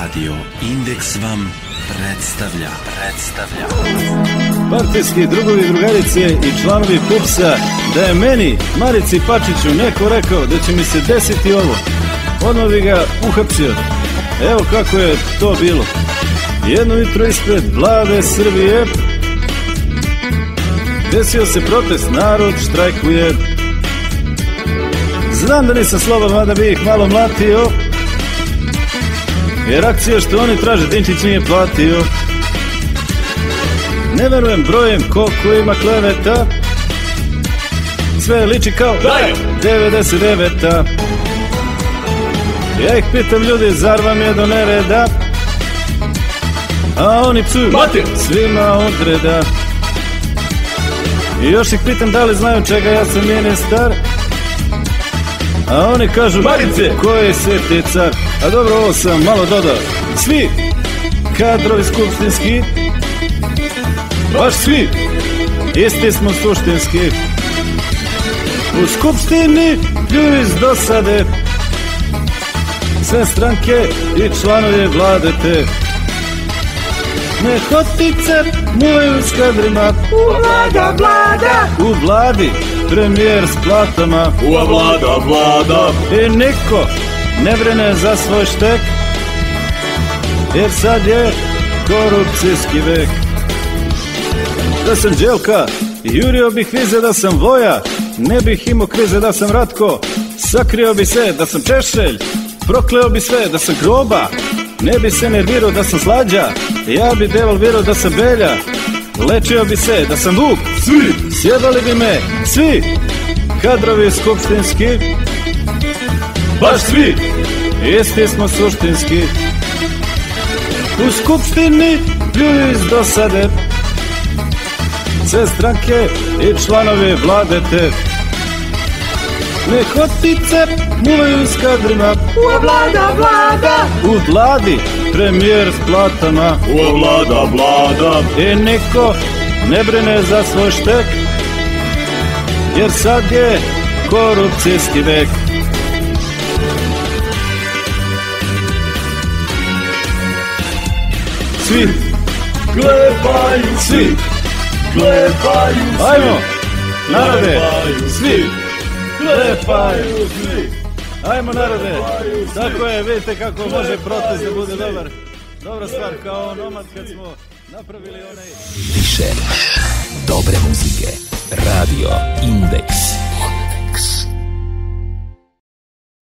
Radio Indeks vam predstavlja. Partijski drugovi, drugarice i članovi PUPS-a, da je meni, Marici Pačiću, neko rekao da će mi se desiti ovo, odmah bi ga uhapsio. Evo kako je to bilo. Jedno jutro ispred Vlade Srbije desio se protest, narod štrajkuje. Znam da nisam slobodan, da bi ih malo mlatio, jer akcija što oni traže Dinčić nije platio. Ne verujem brojem koliko ima kleveta, sve liči kao 99-a. Ja ih pitam, ljudi, zar vam je do nereda? A oni psuju svima odreda. I još ih pitam da li znaju čega ja sam ministar, a oni kažu Marice, ko je sveti car? A dobro, ovo sam malo dodao. Svi kadrovi skupštinski, baš svi, isti smo suštinski. U skupštini pljuju iz dosade sve stranke i članovi vlade te. Nehotice muvaju s kadrima, vlada, u vladi premijer s platama, vlada. I niko ne brine za svoj štek, jer sad je korupcijski vek. Da sam Đelka, jurio bih vize da sam Voja, ne bih imao krize da sam Ratko, sakrio bi se da sam Češelj, prokleo bi sve da sam Groba, ne bi se nervirao da sam Slađa, ja bi devalvirao da sam Belja, lečio bi se da sam Vuk, svi sjebali bi me, svi kadrovi skupštinski, baš svi, isti smo suštinski. U skupštini pljuju iz dosade sve stranke i članovi vlade te. Nehotice muvaju s kadrima, vlada, u vladi premijer s platama, vlada. I niko ne brine za svoj štek, jer sad je korupcijski vek. Svi klepaju, svi klepaju, ajmo, narode, svi klepaju, svi. Ajmo, narode, tako je, vidite kako može protest da bude dobar. Dobra stvar, kao onomad kad smo napravili onaj... Više dobre muzike. Radio Indeks.